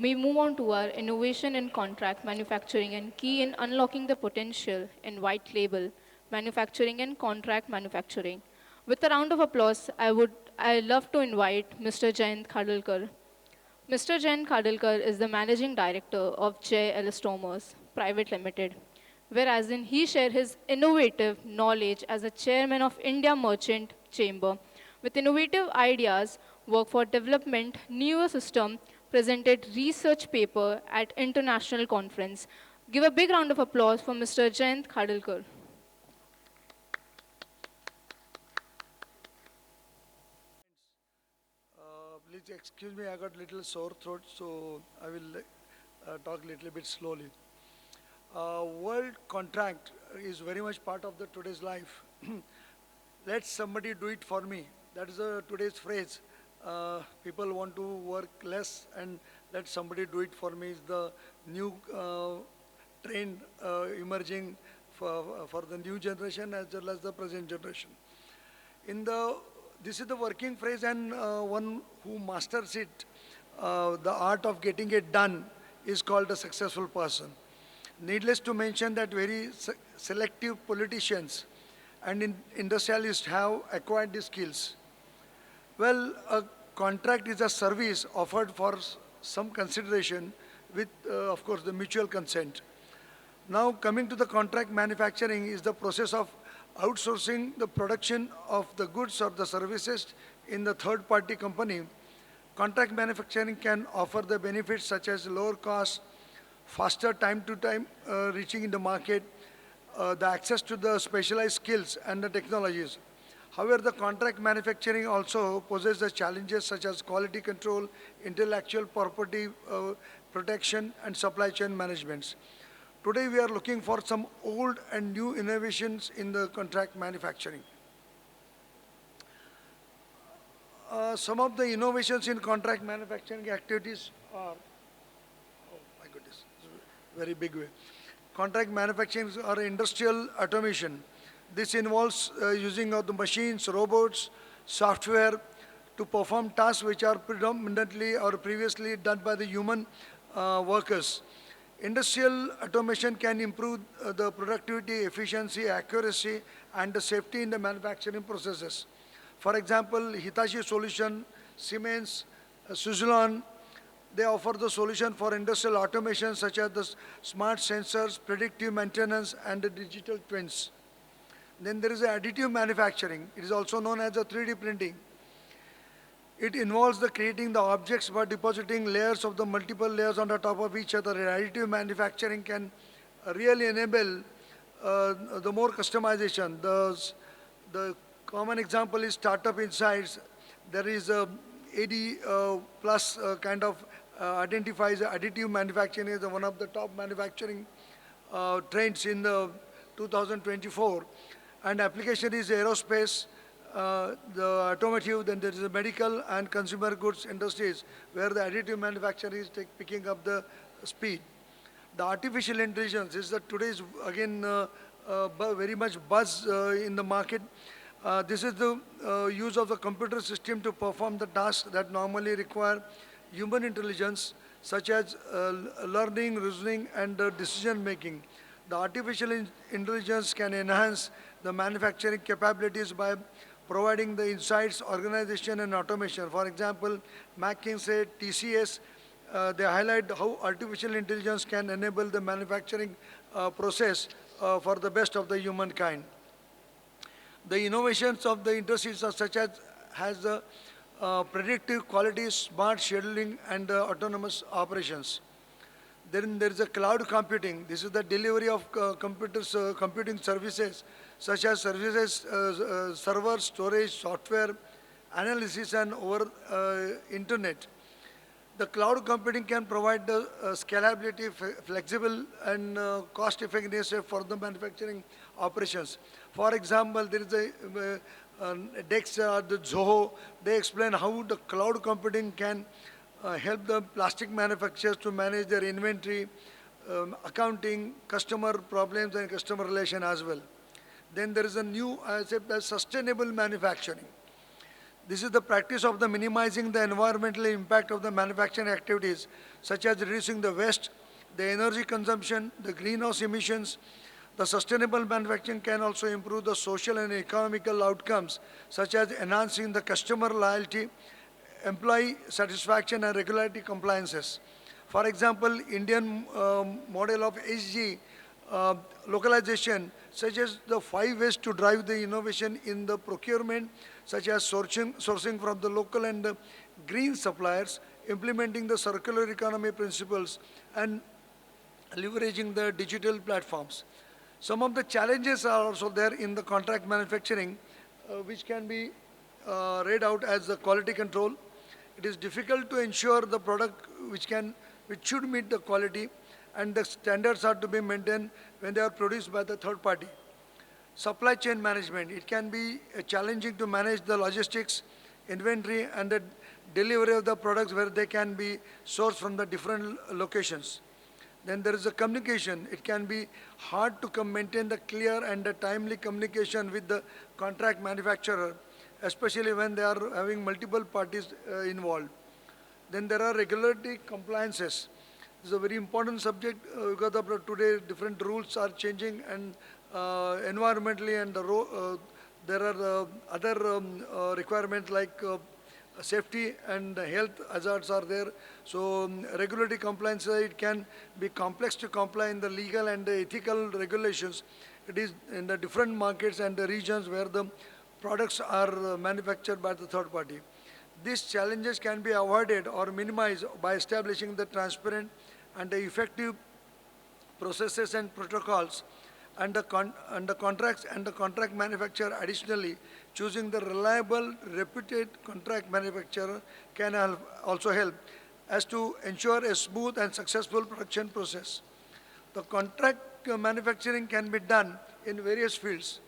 we move on to our innovation in contract manufacturing and key in unlocking the potential in white label manufacturing and contract manufacturing. With a round of applause, I love to invite Mr. Jayant Khadilkar. Mr. Jayant Khadilkar is the managing director of J. Elastomers Private Limited, whereas he shared his innovative knowledge as a chairman of India Merchant Chamber with innovative ideas, work for development, newer system, presented research paper at international conference. Give a big round of applause for Mr. Jayant Khadilkar. Please excuse me, I got little sore throat, so I will talk little bit slowly. World contract is very much part of the today's life. Let somebody do it for me. That is today's phrase. People want to work less and let somebody do it for me is the new trend emerging for the new generation as well as the present generation. In the This is the working phrase, and one who masters it, the art of getting it done, is called a successful person. Needless to mention that very selective politicians and industrialists have acquired these skills. Well, a contract is a service offered for some consideration with, of course, the mutual consent. Now, coming to the contract manufacturing is the process of outsourcing the production of the goods or the services in the third-party company. Contract manufacturing can offer the benefits such as lower cost, faster time to time reaching in the market, the access to the specialized skills and the technologies. However, the contract manufacturing also poses the challenges such as quality control, intellectual property protection, and supply chain management. Today we are looking for some old and new innovations in the contract manufacturing. Some of the innovations in contract manufacturing activities are, oh my goodness, very big way. Contract manufacturing are industrial automation. This involves using of the machines, robots, software to perform tasks which are predominantly or previously done by the human workers. Industrial automation can improve the productivity, efficiency, accuracy, and the safety in the manufacturing processes. For example, Hitachi Solution, Siemens, Suzlon, they offer the solution for industrial automation such as the smart sensors, predictive maintenance, and the digital twins. Then there is additive manufacturing. It is also known as the 3D printing. It involves the creating the objects by depositing layers of the multiple layers on the top of each other. Additive manufacturing can really enable the more customization. The common example is Startup Insights. There is a AD plus kind of identifies additive manufacturing as one of the top manufacturing trends in the 2024. And application is aerospace, the automotive, then there is the medical and consumer goods industries where the additive manufacturing is picking up the speed. The artificial intelligence is that today's again very much buzz in the market. This is the use of the computer system to perform the tasks that normally require human intelligence such as learning, reasoning and decision making. The artificial intelligence can enhance the manufacturing capabilities by providing the insights, organization, and automation. For example, McKinsey, TCS, they highlight how artificial intelligence can enable the manufacturing process for the best of the humankind. The innovations of the industries are such as has the predictive quality, smart scheduling, and autonomous operations. Then there is a cloud computing. This is the delivery of computing services such as services, server, storage, software, analysis, and over internet. The cloud computing can provide the scalability, flexible, and cost effectiveness for the manufacturing operations. For example, there is the Zoho. They explain how the cloud computing can help the plastic manufacturers to manage their inventory, accounting, customer problems, and customer relation as well. Then there is a new, sustainable manufacturing. This is the practice of the minimizing the environmental impact of the manufacturing activities, such as reducing the waste, the energy consumption, the greenhouse emissions. The sustainable manufacturing can also improve the social and economical outcomes, such as enhancing the customer loyalty, employee satisfaction, and regulatory compliances. For example, Indian model of HG uh, localization suggests the 5 ways to drive the innovation in the procurement, such as sourcing from the local and green suppliers, implementing the circular economy principles, and leveraging the digital platforms. Some of the challenges are also there in the contract manufacturing, which can be read out as the quality control. It is difficult to ensure the product which should meet the quality, and the standards are to be maintained when they are produced by the third party. Supply chain management. It can be challenging to manage the logistics, inventory, and the delivery of the products where they can be sourced from the different locations. Then there is a communication. It can be hard to maintain the clear and the timely communication with the contract manufacturer, especially when they are having multiple parties involved. Then there are regulatory compliances. This is a very important subject because of today different rules are changing, and environmentally, and there are other requirements like safety and health hazards are there. So regulatory compliance, it can be complex to comply in the legal and the ethical regulations. It is in the different markets and the regions where the products are manufactured by the third party. These challenges can be avoided or minimized by establishing the transparent and the effective processes and protocols, and the contracts and the contract manufacturer. Additionally, choosing the reliable, reputed contract manufacturer can also help as to ensure a smooth and successful production process. The contract manufacturing can be done in various fields.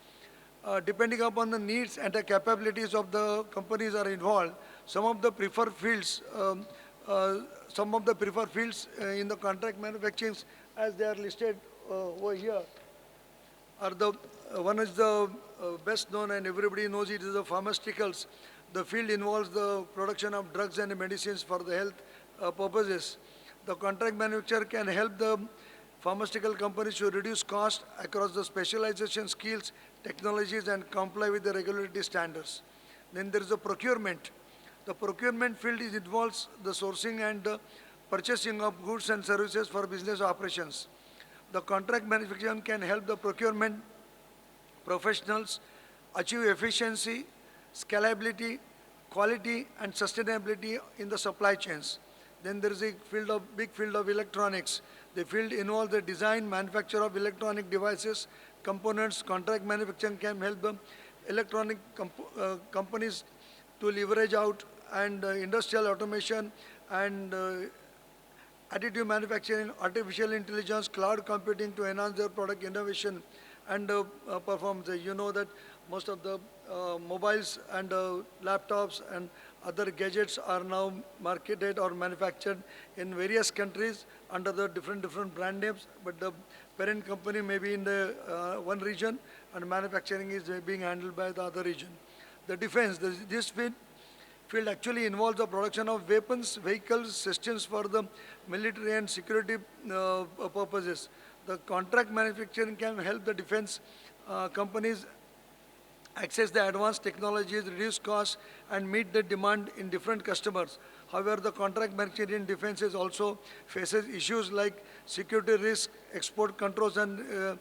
Depending upon the needs and the capabilities of the companies are involved, some of the preferred fields, in the contract manufacturing, as they are listed over here, are the one is the best known and everybody knows it is the pharmaceuticals. The field involves the production of drugs and medicines for the health purposes. The contract manufacturer can help the pharmaceutical companies to reduce cost across the specialization skills, technologies, and comply with the regulatory standards. Then there is the procurement. The procurement field involves the sourcing and purchasing of goods and services for business operations. The contract manufacturing can help the procurement professionals achieve efficiency, scalability, quality, and sustainability in the supply chains. Then there is a big field of electronics. The field involves the design, manufacture of electronic devices, components. Contract manufacturing can help the electronic companies to leverage out, and industrial automation, and additive manufacturing, artificial intelligence, cloud computing to enhance their product innovation and performance. You know that most of the mobiles and laptops and other gadgets are now marketed or manufactured in various countries under the different brand names, but the parent company may be in the one region and manufacturing is being handled by the other region. The defense, this field actually involves the production of weapons, vehicles, systems for the military and security purposes. The contract manufacturing can help the defense companies access the advanced technologies, reduce costs, and meet the demand in different customers. However, the contract manufacturing defense is also faces issues like security risk, export controls, and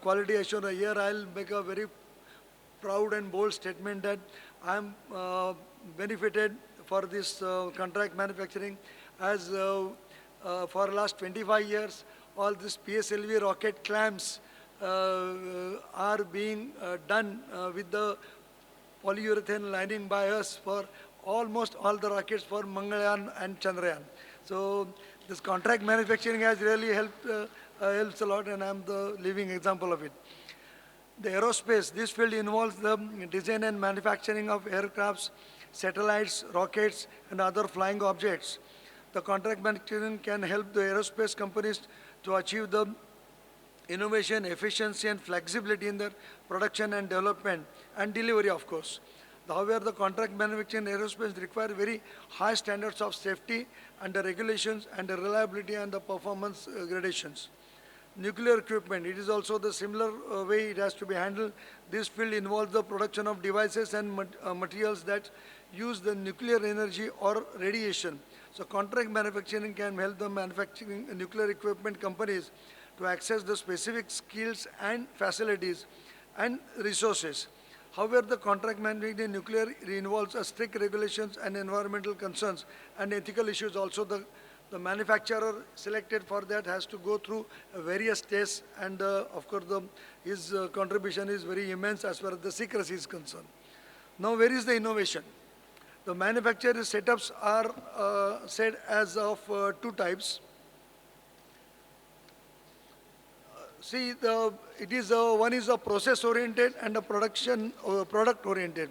quality assurance. Here, I'll make a very proud and bold statement that I am benefited for this contract manufacturing, as for last 25 years all this PSLV rocket clamps are being done with the polyurethane lining by us for almost all the rockets for Mangalyaan and Chandrayaan. So this contract manufacturing has really helps a lot, and I am the living example of it. The aerospace, this field involves the design and manufacturing of aircrafts, satellites, rockets, and other flying objects. The contract manufacturing can help the aerospace companies to achieve the innovation, efficiency, and flexibility in their production and development and delivery, of course. However, the contract manufacturing aerospace require very high standards of safety and the regulations and the reliability and the performance gradations. Nuclear equipment, it is also the similar way it has to be handled. This field involves the production of devices and materials that use the nuclear energy or radiation. So contract manufacturing can help the manufacturing nuclear equipment companies to access the specific skills and facilities and resources. However, the contract manufacturing nuclear involves a strict regulations and environmental concerns and ethical issues. Also, the manufacturer selected for that has to go through various tests, and of course, his contribution is very immense as far as the secrecy is concerned. Now, where is the innovation? The manufacturer setups are said as of two types. See, it is one is a process oriented and a production product oriented.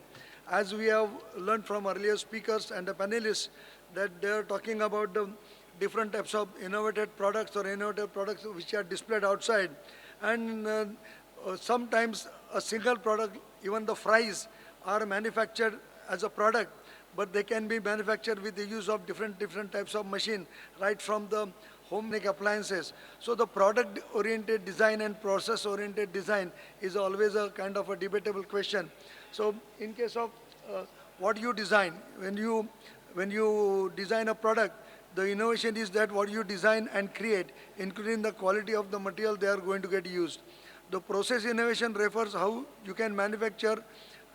As we have learned from earlier speakers and the panelists, that they are talking about the different types of innovative products or innovative products which are displayed outside, and sometimes a single product, even the fries, are manufactured as a product, but they can be manufactured with the use of different types of machine, right from the home appliances. So the product-oriented design and process-oriented design is always a kind of a debatable question. So in case of what you design, when you design a product, the innovation is that what you design and create, including the quality of the material they are going to get used. The process innovation refers how you can manufacture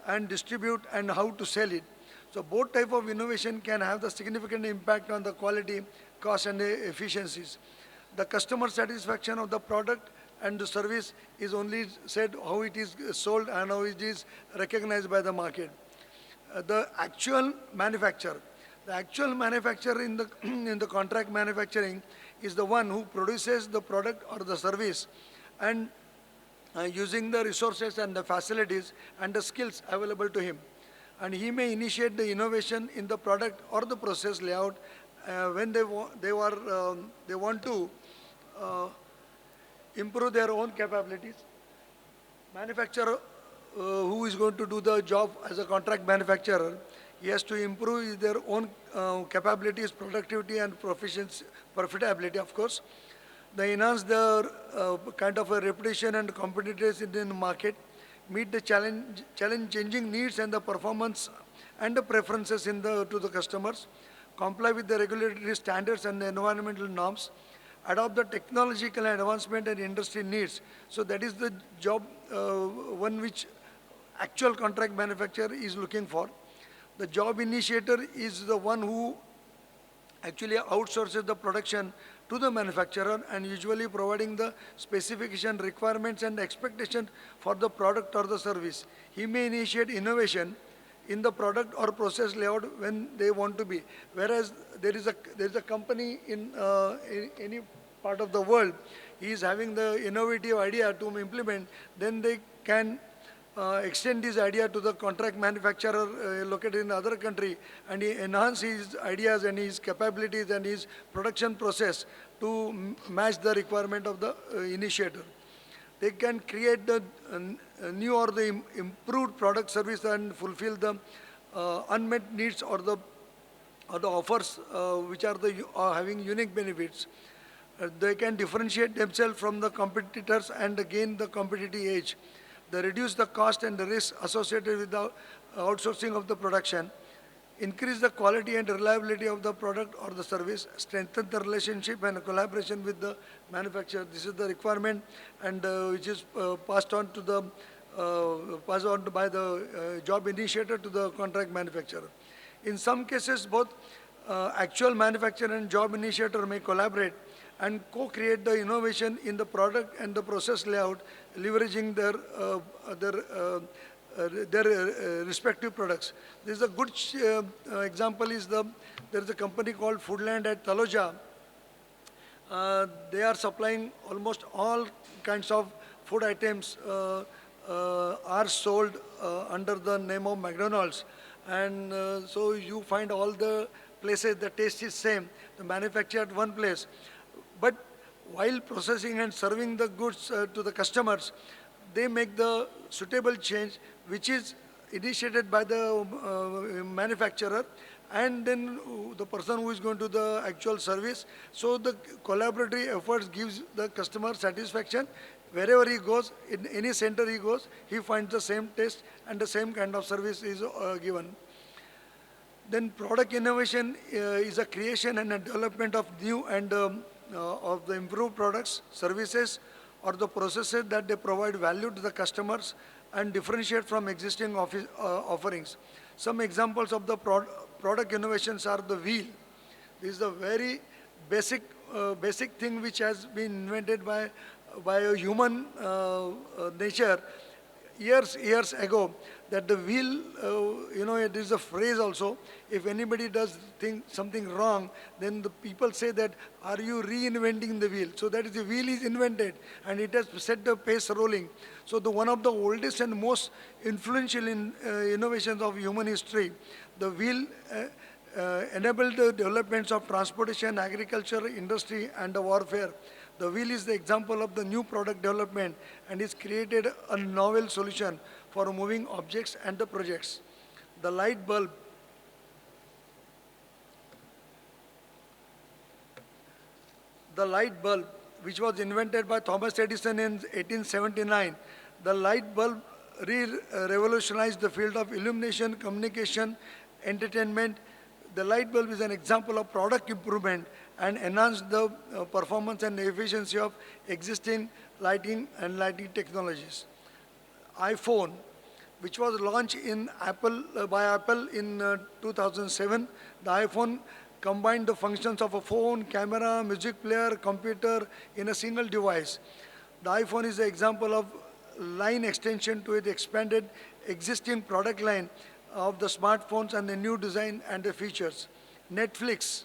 and distribute and how to sell it. So both type of innovation can have the significant impact on the quality, cost and efficiencies. The customer satisfaction of the product and the service is only said how it is sold and how it is recognized by the market. The actual manufacturer in the, in the contract manufacturing is the one who produces the product or the service, and using the resources and the facilities and the skills available to him. And he may initiate the innovation in the product or the process layout when they want to improve their own capabilities. Manufacturer who is going to do the job as a contract manufacturer, he has to improve their own capabilities, productivity and proficiency, profitability of course. They enhance their kind of a reputation and competitiveness in the market, meet the challenge changing needs and the performance and the preferences to the customers, comply with the regulatory standards and the environmental norms, adopt the technological advancement and industry needs. So that is the job one which actual contract manufacturer is looking for. The job initiator is the one who actually outsources the production to the manufacturer and usually providing the specification requirements and expectations for the product or the service. He may initiate innovation in the product or process layout when they want to be. Whereas there is a company in any part of the world, he is having the innovative idea to implement, then they can extend this idea to the contract manufacturer located in other country, and he enhance his ideas and his capabilities and his production process to match the requirement of the initiator. They can create the new or the improved product service and fulfill the unmet needs or the offers which are having unique benefits. They can differentiate themselves from the competitors and gain the competitive edge. They reduce the cost and the risk associated with the outsourcing of the production, increase the quality and reliability of the product or the service, strengthen the relationship and collaboration with the manufacturer. This is the requirement, and which is passed on by the job initiator to the contract manufacturer. In some cases, both actual manufacturer and job initiator may collaborate and co-create the innovation in the product and the process layout, leveraging their respective products. This is a good example is there is a company called Foodland at Taloja. They are supplying almost all kinds of food items are sold under the name of McDonald's. And so you find all the places, the taste is same, the manufacture at one place. But while processing and serving the goods to the customers, they make the suitable change, which is initiated by the manufacturer, and then the person who is going to the actual service. So the collaborative efforts gives the customer satisfaction. Wherever he goes, in any center he goes, he finds the same taste and the same kind of service is given. Then product innovation is a creation and a development of new and of the improved products, services, or the processes that they provide value to the customers and differentiate from existing offerings. Some examples of the product innovations are the wheel. This is the very basic thing which has been invented by a human nature years ago, that the wheel, it is a phrase also. If anybody does something wrong, then the people say that, are you reinventing the wheel? So that is, the wheel is invented and it has set the pace rolling. So one of the oldest and most influential innovations of human history, the wheel enabled the developments of transportation, agriculture, industry, and the warfare. The wheel is the example of the new product development and is created a novel solution for moving objects and the projects. The light bulb. The light bulb, which was invented by Thomas Edison in 1879, the light bulb revolutionized the field of illumination, communication, entertainment. The light bulb is an example of product improvement and enhanced the performance and efficiency of existing lighting and lighting technologies. iPhone, which was launched by Apple in 2007, the iPhone combined the functions of a phone, camera, music player, computer in a single device. The iPhone is an example of line extension to its expanded existing product line of the smartphones and the new design and the features. Netflix,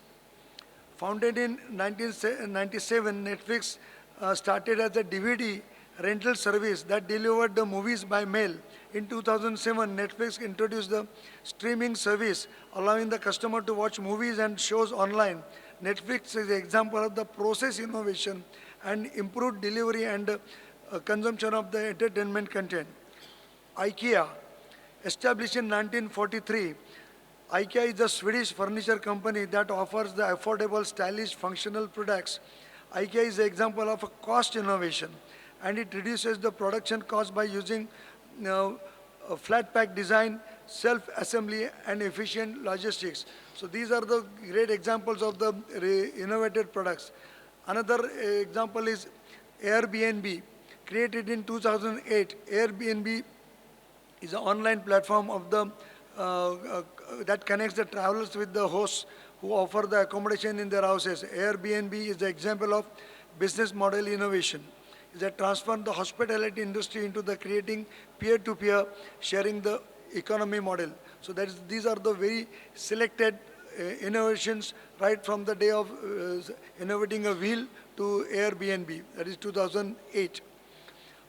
founded in 1997, Netflix started as a DVD rental service that delivered the movies by mail. In 2007, Netflix introduced the streaming service, allowing the customer to watch movies and shows online. Netflix is an example of the process innovation and improved delivery and consumption of the entertainment content. IKEA, established in 1943, IKEA is a Swedish furniture company that offers the affordable, stylish, functional products. IKEA is an example of a cost innovation, and it reduces the production cost by using a flat pack design, self-assembly, and efficient logistics. So these are the great examples of the innovated products. Another example is Airbnb, created in 2008. Airbnb is an online platform of that connects the travelers with the hosts who offer the accommodation in their houses. Airbnb is the example of business model innovation. That transformed the hospitality industry into the creating peer-to-peer sharing the economy model. So these are the very selected innovations right from the day of innovating a wheel to Airbnb, that is 2008.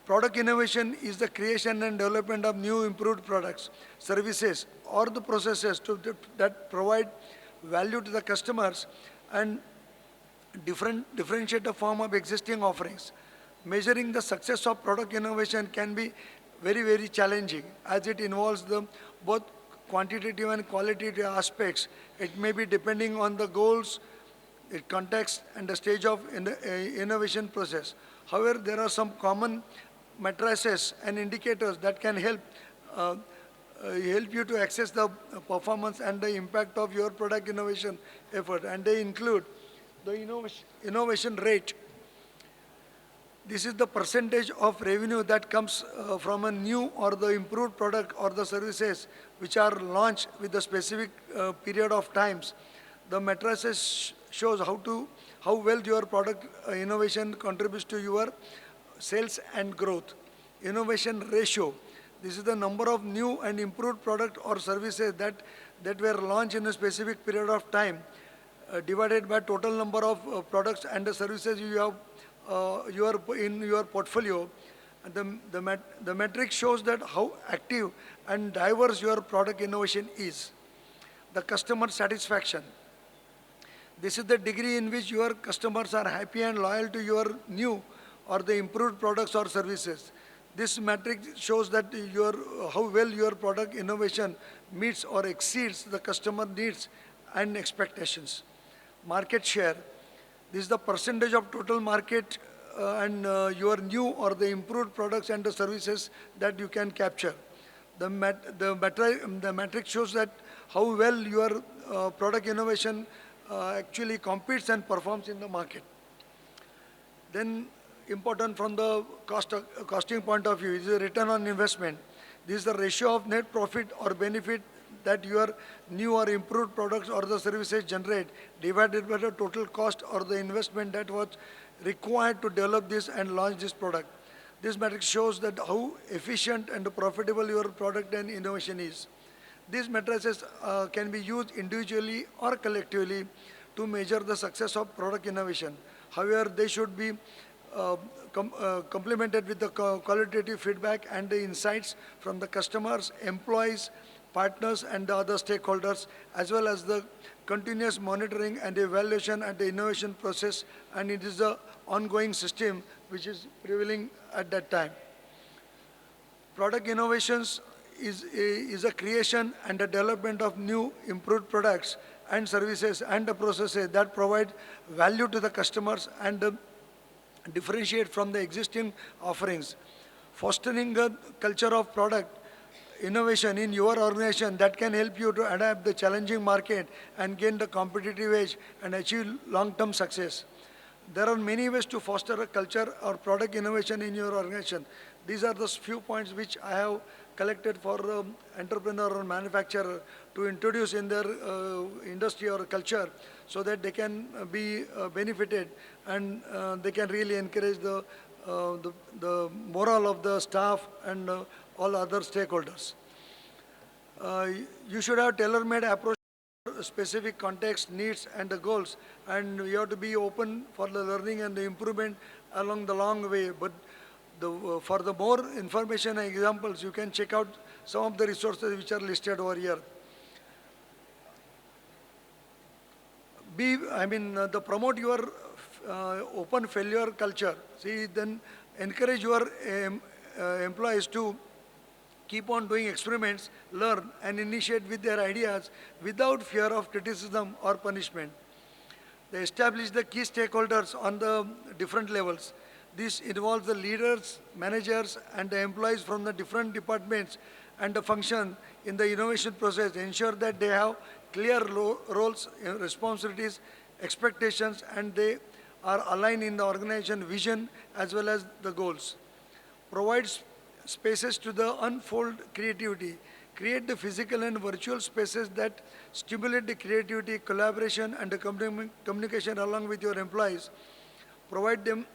Product innovation is the creation and development of new improved products, services, or the processes that provide value to the customers and differentiate the form of existing offerings. Measuring the success of product innovation can be very challenging, as it involves both quantitative and qualitative aspects. It may be depending on the goals, the context, and the stage of innovation process. However, there are some common matrices and indicators that can help you to assess the performance and the impact of your product innovation effort, and they include the innovation rate. This is the percentage of revenue that comes from a new or the improved product or the services which are launched with a specific period of times. The matrices shows how well your product innovation contributes to your sales and growth. Innovation ratio. This is the number of new and improved product or services that were launched in a specific period of time, divided by total number of products and the services you have in your portfolio. And the metric shows that how active and diverse your product innovation is. The customer satisfaction. This is the degree in which your customers are happy and loyal to your new or the improved products or services. This matrix shows that how well your product innovation meets or exceeds the customer needs and expectations. Market share. This is the percentage of total market and your new or the improved products and the services that you can capture. The matrix shows that how well your product innovation actually competes and performs in the market. Then important from the costing point of view is the return on investment. This is the ratio of net profit or benefit that your new or improved products or the services generate divided by the total cost or the investment that was required to develop this and launch this product. This matrix shows that how efficient and profitable your product and innovation is. These matrices can be used individually or collectively to measure the success of product innovation. However, they should be complemented with the qualitative feedback and the insights from the customers, employees, partners, and the other stakeholders, as well as the continuous monitoring and evaluation and the innovation process, and it is the ongoing system which is prevailing at that time. Product innovations is a creation and a development of new improved products and services and the processes that provide value to the customers and differentiate from the existing offerings. Fostering a culture of product innovation in your organization that can help you to adapt the challenging market and gain the competitive edge and achieve long-term success. There are many ways to foster a culture or product innovation in your organization. These are the few points which I have collected for entrepreneur or manufacturer to introduce in their industry or culture so that they can be benefited and they can really encourage the morale of the staff and all other stakeholders. You should have tailor-made approach to specific context, needs, and the goals, and you have to be open for the learning and the improvement along the long way. But for the more information and examples, you can check out some of the resources which are listed over here. The promote your open failure culture. See, then encourage your employees to keep on doing experiments, learn, and initiate with their ideas without fear of criticism or punishment. They establish the key stakeholders on the different levels. This involves the leaders, managers, and the employees from the different departments and the function in the innovation process. Ensure that they have clear roles, responsibilities, expectations, and they are aligned in the organization vision as well as the goals. Provide spaces to the unfold creativity. Create the physical and virtual spaces that stimulate the creativity, collaboration, and the communication along with your employees. Provide them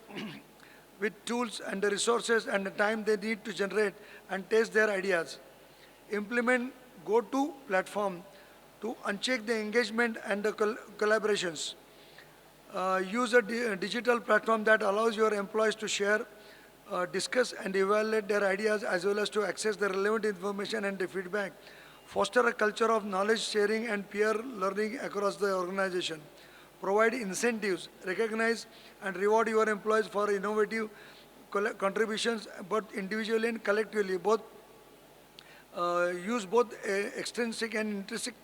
with tools and the resources and the time they need to generate and test their ideas. Implement go-to platform to uncheck the engagement and the collaborations. Use a digital platform that allows your employees to share, discuss and evaluate their ideas as well as to access the relevant information and the feedback. Foster a culture of knowledge sharing and peer learning across the organization. Provide incentives, recognize and reward your employees for innovative contributions, both individually and collectively. Use both extrinsic and intrinsic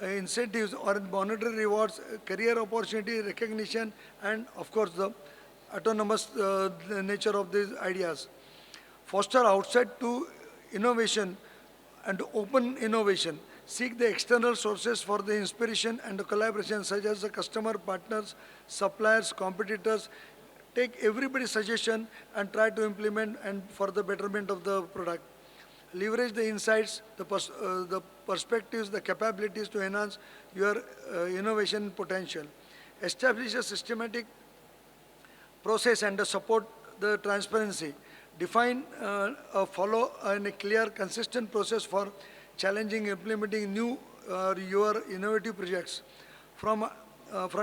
incentives or monetary rewards, career opportunity recognition, and of course the autonomous nature of these ideas. Foster outside to innovation and open innovation. Seek the external sources for the inspiration and the collaboration such as the customer, partners, suppliers, competitors. Take everybody's suggestion and try to implement and for the betterment of the product. Leverage the insights, the perspectives, the capabilities to enhance your innovation potential. Establish a systematic process and support the transparency. Define follow and a clear, consistent process for challenging, implementing new your innovative projects. From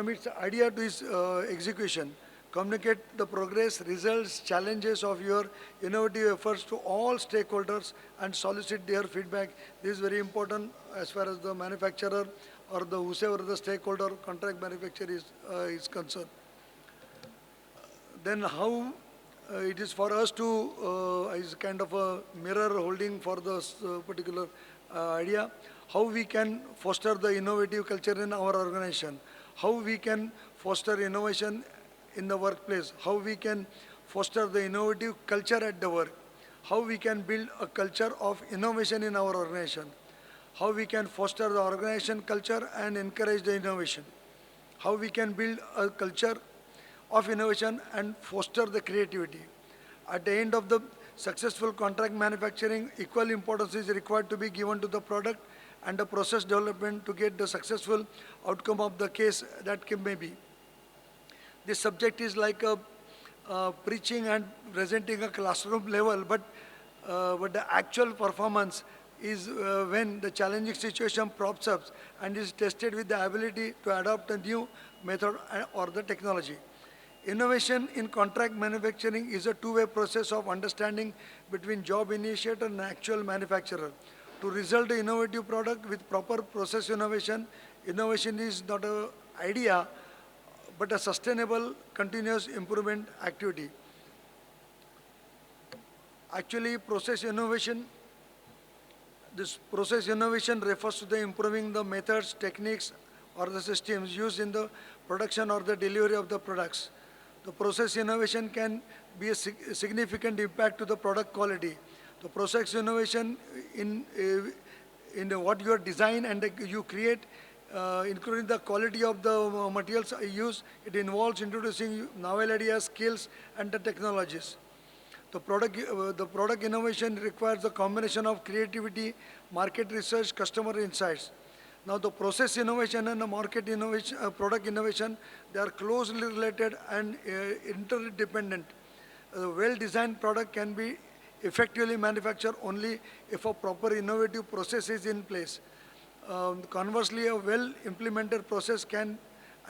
its idea to its execution, communicate the progress, results, challenges of your innovative efforts to all stakeholders and solicit their feedback. This is very important as far as the manufacturer or the whoever the stakeholder contract manufacturer is concerned. Then how it is for us to, is kind of a mirror holding for this particular idea, how we can foster the innovative culture in our organization, how we can foster innovation in the workplace, how we can foster the innovative culture at the work, how we can build a culture of innovation in our organization, how we can foster the organization culture and encourage the innovation, how we can build a culture of innovation and foster the creativity. At the end of the successful contract manufacturing, equal importance is required to be given to the product and the process development to get the successful outcome of the case that may be. This subject is like a preaching and presenting a classroom level, but the actual performance is when the challenging situation props up and is tested with the ability to adopt a new method or the technology. Innovation in contract manufacturing is a two-way process of understanding between job initiator and actual manufacturer. To result in innovative product with proper process innovation, innovation is not an idea, but a sustainable continuous improvement activity. Actually, this process innovation refers to the improving the methods, techniques, or the systems used in the production or the delivery of the products. The process innovation can be a significant impact to the product quality. The process innovation in what you design and you create, including the quality of the materials used, it involves introducing novel ideas, skills, and the technologies. The product innovation requires a combination of creativity, market research, customer insights. Now, the process innovation and the market innovation, product innovation, they are closely related and interdependent. A well-designed product can be effectively manufactured only if a proper innovative process is in place. Conversely, a well-implemented process can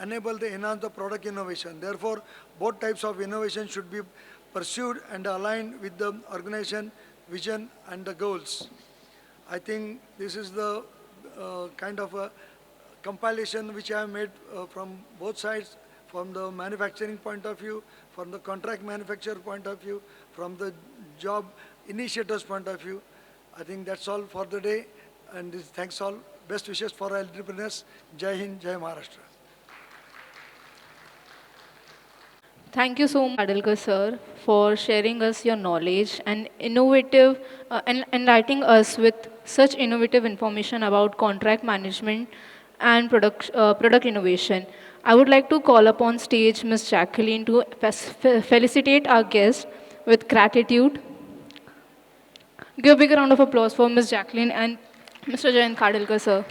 enable the enhance the product innovation. Therefore, both types of innovation should be pursued and aligned with the organization vision and the goals. I think this is the kind of a compilation which I have made from both sides, from the manufacturing point of view, from the contract manufacturer point of view, from the job initiators point of view. I think that's all for the day, and thanks all. Best wishes for our entrepreneurs. Jai Hind, Jai Maharashtra. Thank you so much, Khadilkar sir, for sharing us your knowledge and innovative and enlightening us with such innovative information about contract management and product innovation. I would like to call upon stage Ms. Jacqueline to felicitate our guest with gratitude. Give a big round of applause for Ms. Jacqueline and Mr. Jayant Khadilkar sir.